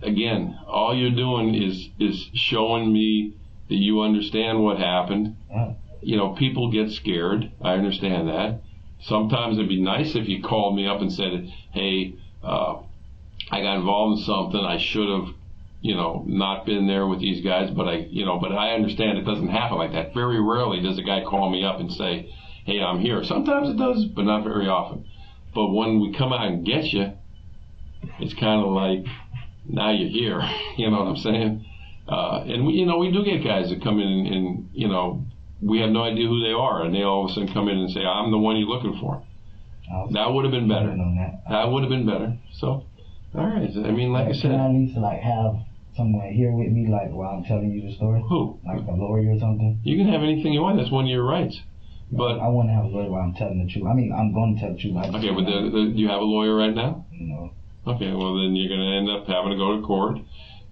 again, all you're doing is showing me that you understand what happened. Yeah. You know, people get scared. I understand that. Sometimes it'd be nice if you called me up and said, hey, I got involved in something. I should have, you know, not been there with these guys, but I understand it doesn't happen like that. Very rarely does a guy call me up and say, hey, I'm here. Sometimes it does, but not very often. But when we come out and get you, it's kind of like, now you're here. You know what I'm saying? And we do get guys that come in and, you know, we have no idea who they are, and they all of a sudden come in and say, I'm the one you're looking for. That would have been better. That would have been better. So, all right. I mean, like I said. Can I at least like have someone here with me, like while I'm telling you the story? Who? Like a lawyer or something? You can have anything you want. That's one of your rights. But I want to have a lawyer while I'm telling the truth. I mean, I'm going to tell the truth. Okay, but do you have a lawyer right now? No. Okay, well then you're going to end up having to go to court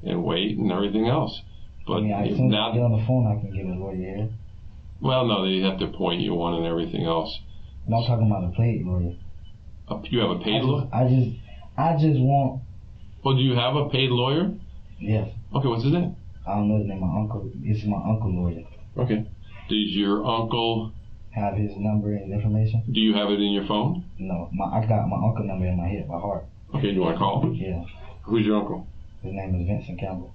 and wait and everything else. But I mean, as soon as I get on the phone, I can get a lawyer here. Well, no, they have to appoint you one and everything else. No, I'm talking about a paid lawyer. You have a paid lawyer? I just want. Well, do you have a paid lawyer? Yes. Okay, what's his name? I don't know his name. My uncle. It's my uncle lawyer. Okay. Does your uncle have his number and information? Do you have it in your phone? No, I got my uncle number in my head by heart. Okay, do you want to call him? Yeah. Who's your uncle? His name is Vincent Campbell.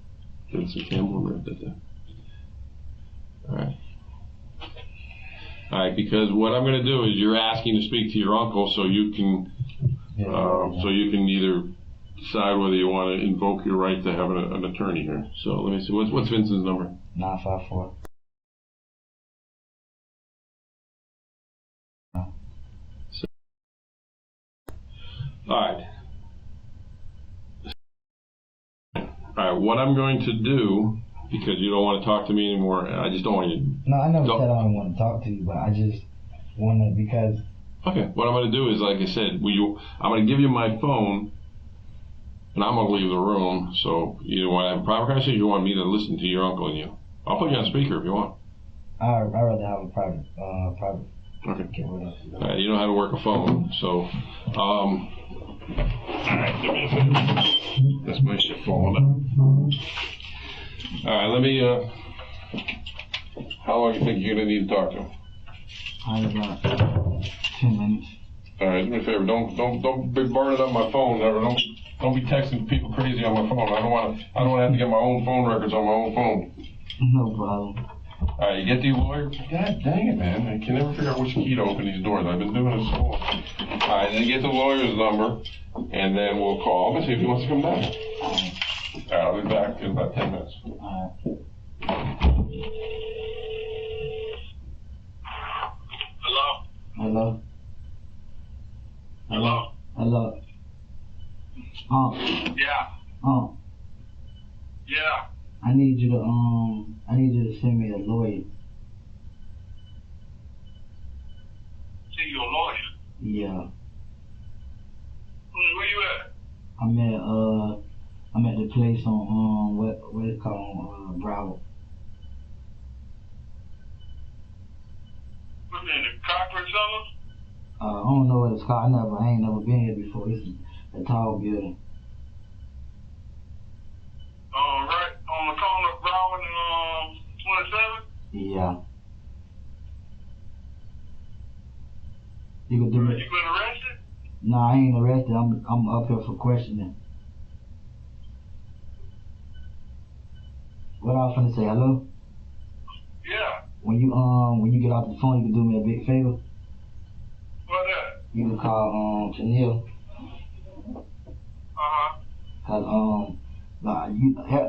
Vincent Campbell, wrote that down. All right. All right, because what I'm going to do is you're asking to speak to your uncle, so you can, so you can either decide whether you want to invoke your right to have an attorney here. So let me see. What's Vincent's number? 954. All right. All right. What I'm going to do, because you don't want to talk to me anymore, I just don't want you. No, I never said I don't want to talk to you, but I just want to because. Okay. What I'm going to do is, like I said, I'm going to give you my phone, and I'm going to leave the room. So you want to have a private conversation? You want me to listen to your uncle and you? I'll put you on speaker if you want. I'd rather have a private. Okay. All right. You know how to work a phone, so. All right. Give me a second. That's my shit falling up. All right. Let me. How long do you think you're gonna need to talk to him? About 10 minutes. All right. Do me a favor. Don't be burning up my phone. Don't be texting people crazy on my phone. I don't want to have to get my own phone records on my own phone. No problem. All right, you get the lawyer? God dang it, man. I can never figure out which key to open these doors. I've been doing this so long. All right, then get the lawyer's number, and then we'll call him and see if he wants to come down. All right, I'll be back in about 10 minutes. All right. Hello? Hello? Hello? Hello? Yeah. Yeah. I need you to send me a lawyer. See you a lawyer? Yeah. Where you at? I'm at the place on what it's called Broward. What's in the Conference Center? I don't know what it's called. I ain't never been here before. It's a tall building. Right on the corner of Broward and 27? Yeah. You can do it. You been arrested? No, I ain't arrested. I'm up here for questioning. What I was finna say, hello? Yeah. When you get off the phone, you can do me a big favor. What that? You can call Chanel. Cause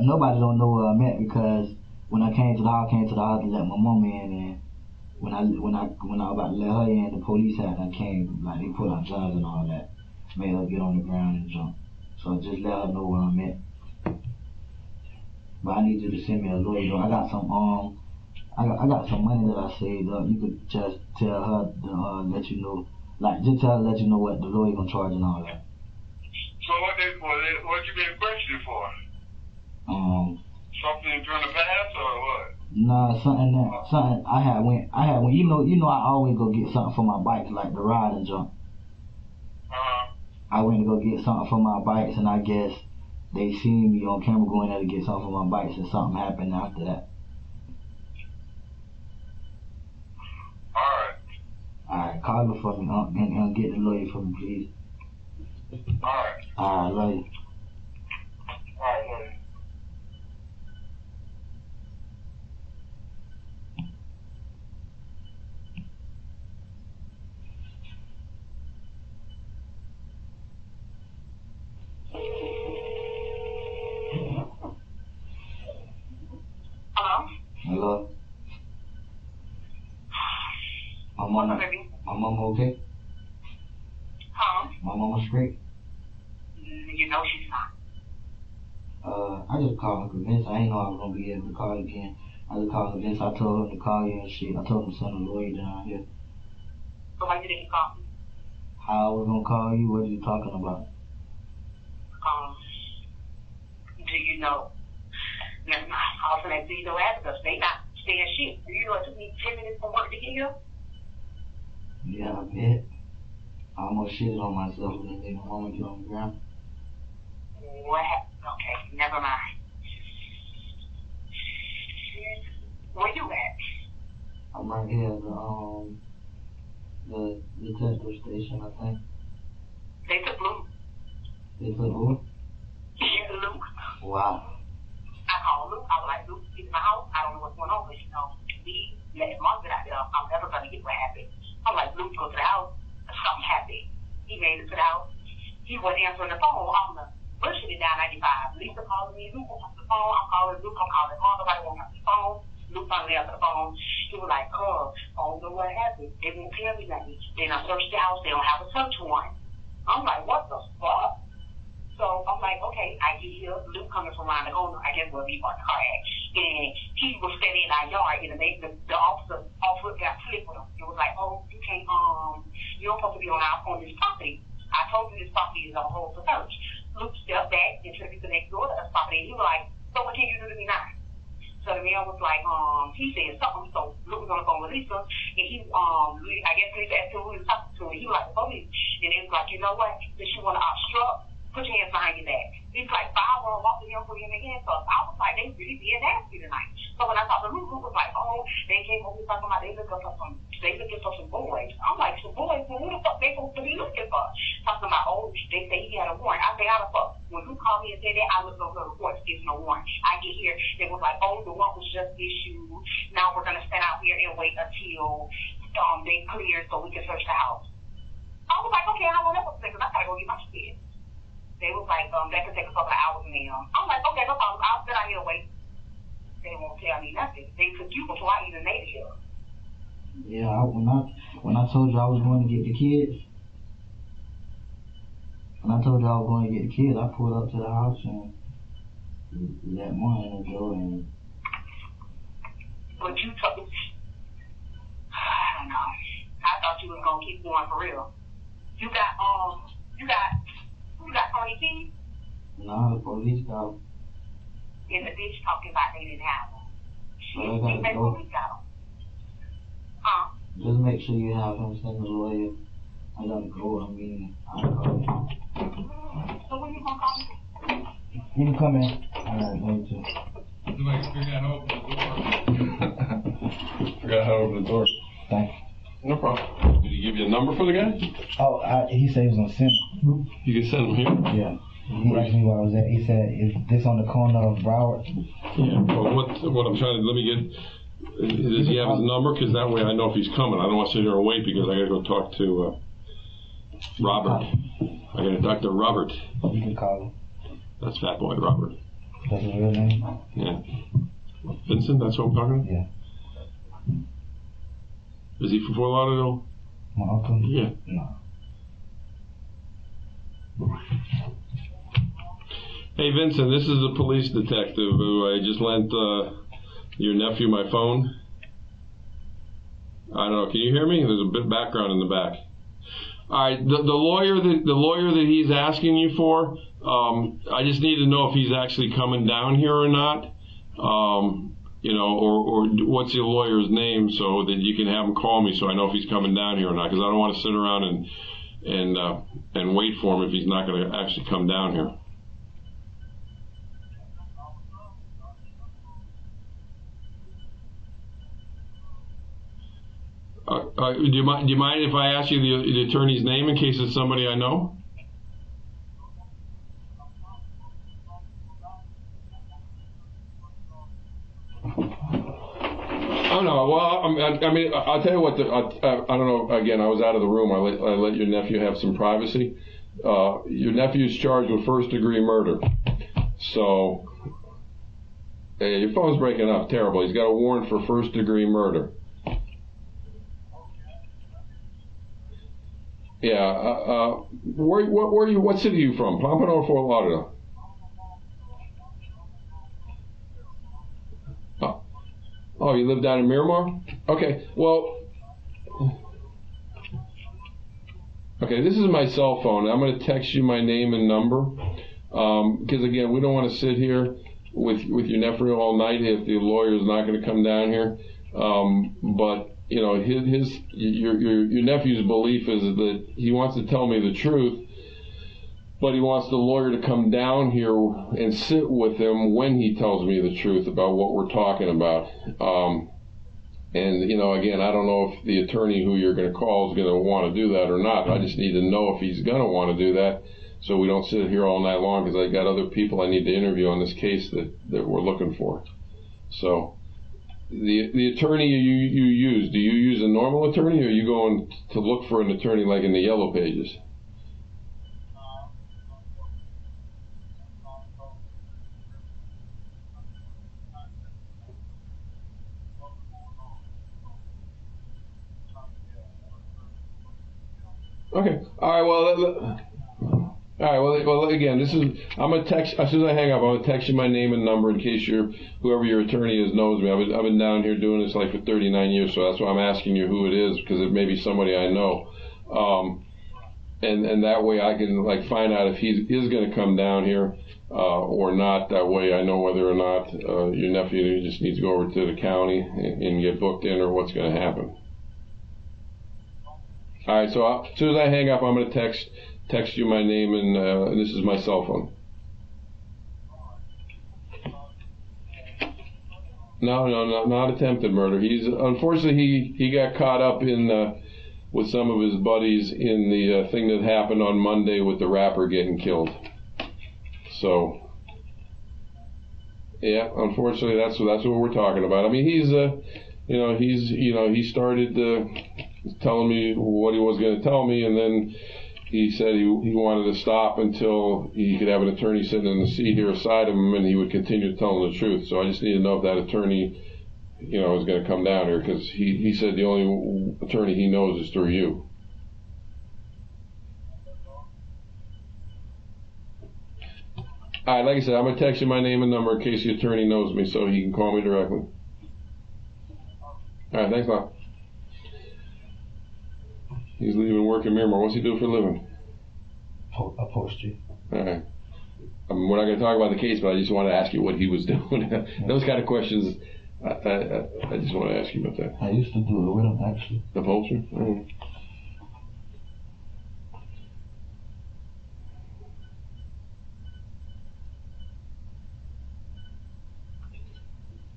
nobody don't know where I'm at because when I came to the house, to let my mom in, and when I was about to let her in, the police had came, like they put on drugs and all that, made her get on the ground and jump. So just let her know where I'm at. But I need you to send me a lawyer though. I got some money that I saved up. You could just tell her to let you know, like just tell her let you know what the lawyer gonna charge and all that. So what you been questioned for? Something during the past or what? Nah, something I had went. You know I always go get something for my bikes, like the ride and jump. I went to go get something for my bikes, and I guess they seen me on camera going there to get something from my bike, so something happened after that. Alright. Alright, call her for me, and get the lawyer for me, please. Alright. Alright, love you. Alright, love you. Hello? Hello? What's up, baby? My mom okay? Huh? My mama's great. You know she's not. I just called her Vince. I ain't know I was gonna be able to call you again. I just called her Vince. I told him to call you and shit. I told him to send a lawyer down here. So why didn't you call me? How I was gonna call you? What are you talking about? Do you know? Never mind. I was gonna see no address. They not saying shit. Do you know it took me 10 minutes from work to get here? Yeah, I bet. I almost shitted on myself when they made my mama get on the ground. What happened? Okay, never mind. Where you at? I'm right here at the detective station, I think. They took Luke. They took who? Yeah, Luke. Wow. I called Luke. I was like, Luke, get to my house. I don't know what's going on, but you know, we let his mom get out there. I'm never gonna get what happened. I'm like, Luke, go to the house. Something happened. He made it to the house. He wasn't answering the phone. I'm pushing it down 95. Lisa calling me. Luke won't answer the phone. I'm calling Luke. I'm calling mom. Nobody won't answer the phone. Luke finally answered the phone. He was like, I don't know what happened. They won't tell me nothing. Then I searched the house. They don't have a search warrant. I'm like, what the fuck? So I'm like, okay, I get here. Luke coming from around the corner. I guess we'll be on the car at. And he was standing in our yard, and the officer got slick with him. It was like, oh, you can't, you're supposed to be on this property. I told you this property is on hold for search. Luke stepped back and took me to next door to this property, and he was like, so what can you do to me now? So the man was like, he said something. So Luke was on the phone with Lisa, and I guess Lisa asked him who he was talking to, and he was like, the police. And they was like, you know what? Since you want to obstruct, put your hands behind your back. He's like, Bow walked in here, put him in the handcuffs. I was like, they really being nasty tonight. So when I talked to Luke, Luke was like, they came over talking about they looking for some boys. I'm like, some boys? Well, who the fuck they supposed to be looking for? Talking about, they say he had a warrant. I say, how the fuck? When Luke called me and said that, I looked over the report. There's no warrant. I get here, they was like, the warrant was just issued. Now we're gonna stand out here and wait until they clear so we can search the house. I was like, okay, how long that was because I gotta go get my shit. They was like, that could take a couple of hours in there. I'm like, okay, no problem. I'll sit out here and wait. They won't tell me nothing. They took you before I even made it here. Yeah, when I told you I was going to get the kids, I pulled up to the house and let one in the door and. But you told me, I don't know. I thought you was gonna keep going for real. You got Tony Keys? No, the police got him. And the bitch talking about they didn't have him. But I gotta go. Police got him. Huh? Just make sure you have him send the lawyer. I gotta go. I call. So when you gonna call me? You can come in. Alright, going to. Somebody forgot how to open the door. Forgot how to open the door. Thank you. No problem. Did he give you a number for the guy? He said he was gonna send him. You can send him here? Yeah. He asked me where I was at. He said, is this on the corner of Broward? Yeah. Well, what I'm trying to, let me get, does he have his number? Because that way I know if he's coming. I don't want to sit here and wait because I gotta go talk to Robert. I gotta talk to Robert. You can call him. That's Fat Boy Robert. That's his real name? Yeah. Vincent, that's what I'm talking about? Yeah. Is he from Fort Lauderdale? My uncle? Yeah. No. Hey Vincent, this is a police detective who I just lent your nephew my phone. I don't know, can you hear me? There's a bit background in the back. Alright, the lawyer that he's asking you for, I just need to know if he's actually coming down here or not. Or what's your lawyer's name so that you can have him call me so I know if he's coming down here or not, because I don't want to sit around and wait for him if he's not going to actually come down here. Do you mind if I ask you the attorney's name in case it's somebody I know? Oh no. Well, I mean, I'll tell you what. I don't know. Again, I was out of the room. I let your nephew have some privacy. Your nephew's charged with first-degree murder. So, hey, your phone's breaking up terrible. He's got a warrant for first-degree murder. Yeah. Where are you? What city are you from? Pompano or Fort Lauderdale? Oh, you live down in Miramar? Okay. Well. Okay, this is my cell phone. I'm going to text you my name and number. Because again, we don't want to sit here with your nephew all night if the lawyer is not going to come down here. But you know, your nephew's belief is that he wants to tell me the truth, but he wants the lawyer to come down here and sit with him when he tells me the truth about what we're talking about. And, you know, again, I don't know if the attorney who you're going to call is going to want to do that or not. I just need to know if he's going to want to do that so we don't sit here all night long, because I got other people I need to interview on this case that we're looking for. So the attorney you use, do you use a normal attorney, or are you going to look for an attorney like in the Yellow Pages? Okay. All right. Well, again, I'm gonna text as soon as I hang up. I'm gonna text you my name and number in case whoever your attorney is knows me. I've been down here doing this like for 39 years, so that's why I'm asking you who it is, because it may be somebody I know. And that way I can like find out if he is gonna come down here or not. That way I know whether or not your nephew just needs to go over to the county and get booked in, or what's gonna happen. All right, so as soon as I hang up, I'm going to text you my name, and this is my cell phone. No, not attempted murder. Unfortunately, he got caught up in with some of his buddies in the thing that happened on Monday with the rapper getting killed. So, yeah, unfortunately, that's what we're talking about. I mean, he started telling me what he was going to tell me, and then he said he wanted to stop until he could have an attorney sitting in the seat here beside him, and he would continue to tell him the truth. So I just need to know if that attorney, is going to come down here, because he said the only attorney he knows is through you. All right, like I said, I'm going to text you my name and number in case the attorney knows me, so he can call me directly. All right, thanks a lot. He's leaving work in Miramar. What's he do for a living? Upholstery. All right. We're not going to talk about the case, but I just want to ask you what he was doing. Those kind of questions, I just want to ask you about that. I used to do it with him, actually. Upholstery? All right.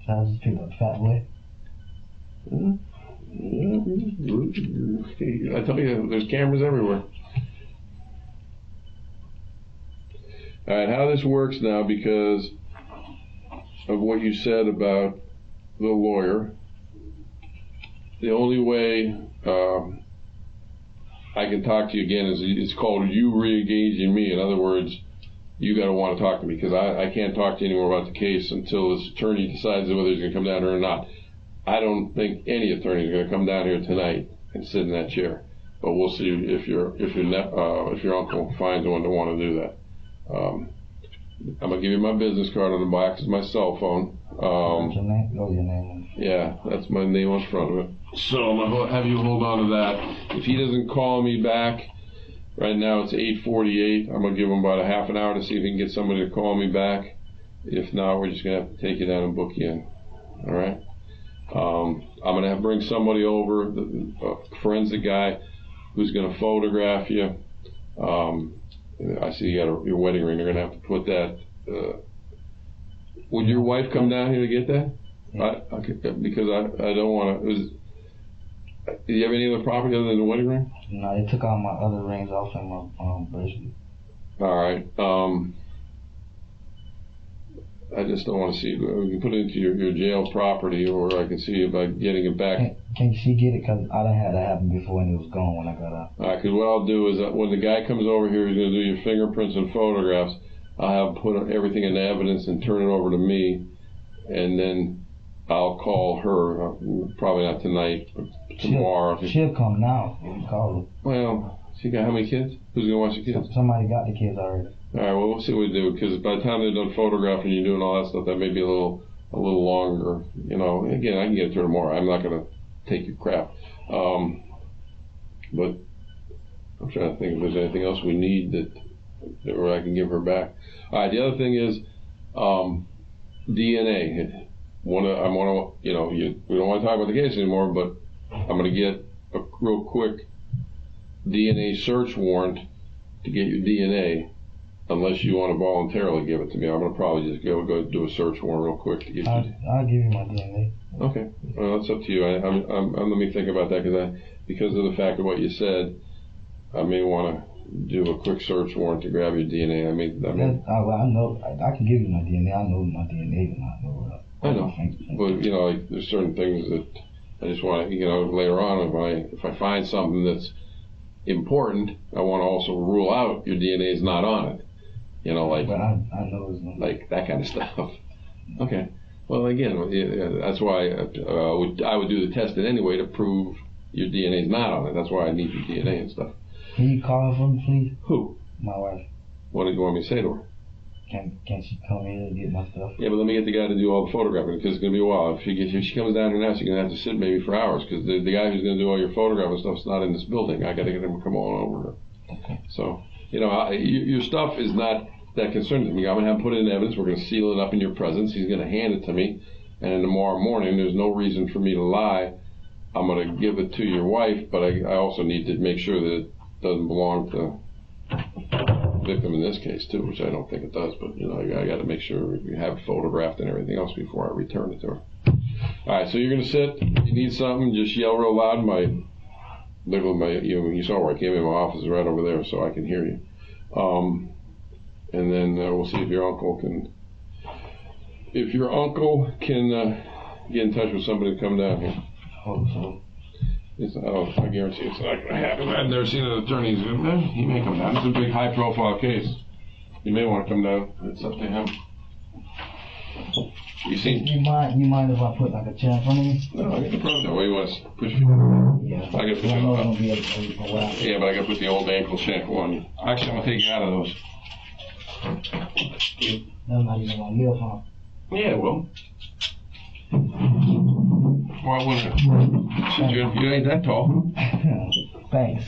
So I just picked up Fat Boy. I tell you, there's cameras everywhere. All right, how this works now, because of what you said about the lawyer, the only way I can talk to you again is it's called you re-engaging me. In other words, you got to want to talk to me, because I can't talk to you anymore about the case until this attorney decides whether he's going to come down here or not. I don't think any attorney is going to come down here tonight and sit in that chair, but we'll see if your uncle finds one to want to do that. I'm gonna give you my business card on the back. It's my cell phone. What's your name? Oh, your name. Yeah, that's my name on front of it. So I'm gonna have you hold on to that. If he doesn't call me back, right now it's 8:48. I'm gonna give him about a half an hour to see if he can get somebody to call me back. If not, we're just gonna have to take you down and book you in. All right. I'm going to bring somebody over, a forensic guy, who's going to photograph you. I see you got your wedding ring. You're going to have to put that. Would your wife come down here to get that? Yeah. Because I don't want to. Do you have any other property other than the wedding ring? No, they took all my other rings off and my bracelet. All right. I just don't want to see. We can put it into your jail property, or I can see about getting it back. Can she get it? Because I done had that happen before and it was gone when I got out. All right, because what I'll do is that when the guy comes over here, he's going to do your fingerprints and photographs. I'll have him put everything in evidence and turn it over to me, and then I'll call her. Probably not tonight, but tomorrow. She'll come now if you call her. Well, she got how many kids? Who's going to watch the kids? Somebody got the kids already. All right, well, we'll see what we do, because by the time they're done photographing you doing all that stuff, that may be a little longer. You know, again, I can get it to her tomorrow. I'm not going to take your crap. But I'm trying to think if there's anything else we need that where I can give her back. All right, the other thing is DNA. We don't want to talk about the case anymore, but I'm going to get a real quick DNA search warrant to get your DNA. Unless you want to voluntarily give it to me, I'm going to probably just go do a search warrant real quick to get you. I'll give you my DNA. Okay, well, that's up to you. Let me think about that because of the fact of what you said, I may want to do a quick search warrant to grab your DNA. I know. I can give you my DNA. I know my DNA is not know. I know, but like there's certain things that I just want to, later on if I find something that's important, I want to also rule out your DNA is not on it. But I know it's not. Like that kind of stuff. Okay. Well, again, that's why I would do the testing anyway to prove your DNA is not on it. That's why I need your DNA and stuff. Can you call her for me, please? Who? My wife. What did you want me to say to her? Can she come in and get my stuff? Yeah, but let me get the guy to do all the photographing because it's going to be a while. If she comes down here now, she's going to have to sit maybe for hours because the guy who's going to do all your photographing stuff's not in this building. I got to get him to come on over. Okay. So, your stuff is not that concerning to me. I'm going to have him put it in evidence. We're going to seal it up in your presence. He's going to hand it to me. And tomorrow morning, there's no reason for me to lie. I'm going to give it to your wife, but I also need to make sure that it doesn't belong to the victim in this case, too, which I don't think it does. But, I got to make sure you have it photographed and everything else before I return it to her. All right, so you're going to sit. You need something, just yell real loud. You saw where I came in. My office is right over there, so I can hear you. And then we'll see if your uncle can get in touch with somebody to come down here. Hope so. I guarantee it's not going to happen. I've never seen an attorney. He may come down. It's a big high-profile case. He may want to come down. It's up to him. You mind if I put like a chair in front of me? No, I got the problem. What do you want to push you? Yeah. I got to put you on. Yeah, but I got to put the old ankle shackle on you. Actually, I'm going to take you out of those. That's not even gonna live, huh? Yeah, well. Why wouldn't it? You ain't that tall. Thanks.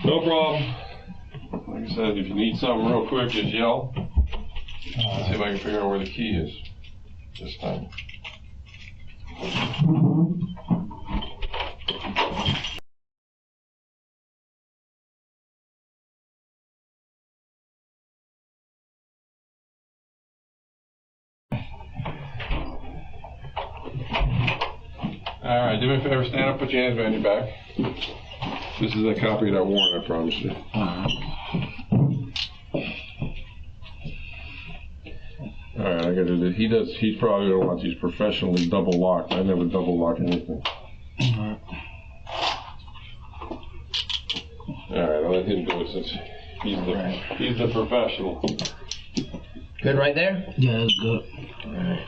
No problem. Like I said, if you need something real quick, just yell. Let's see if I can figure out where the key is this time. All right, do me a favor, stand up, put your hands behind your back. This is a copy of that warrant, I promise you. All right, I got to do. He's probably gonna want these professionally double locked. I never double lock anything. All right, I'll let him do it since he's the professional. Good right there? Yeah, that's good. All right.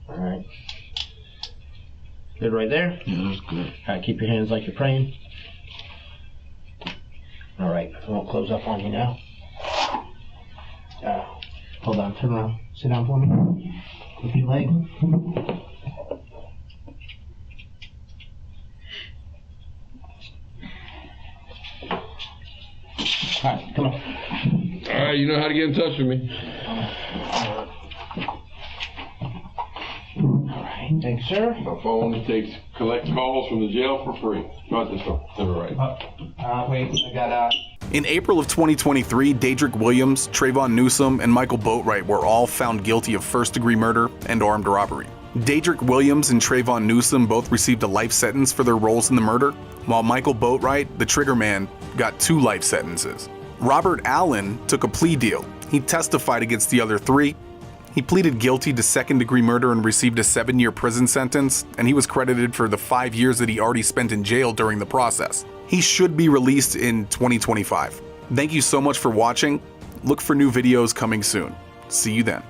All right. Good right there? Yeah, that's good. All right, keep your hands like you're praying. All right, I won't close up on you now. Hold on, turn around. Sit down for me. Lift your leg. All right, come on. All right, you know how to get in touch with me. Thanks, sir. My phone collect calls from the jail for free. Not this one. Never right. Wait, I got In April of 2023, Daedric Williams, Trayvon Newsom, and Michael Boatwright were all found guilty of first-degree murder and armed robbery. Daedric Williams and Trayvon Newsom both received a life sentence for their roles in the murder, while Michael Boatwright, the trigger man, got 2 life sentences. Robert Allen took a plea deal. He testified against the other 3. He pleaded guilty to second-degree murder and received a 7-year prison sentence, and he was credited for the 5 years that he already spent in jail during the process. He should be released in 2025. Thank you so much for watching. Look for new videos coming soon. See you then.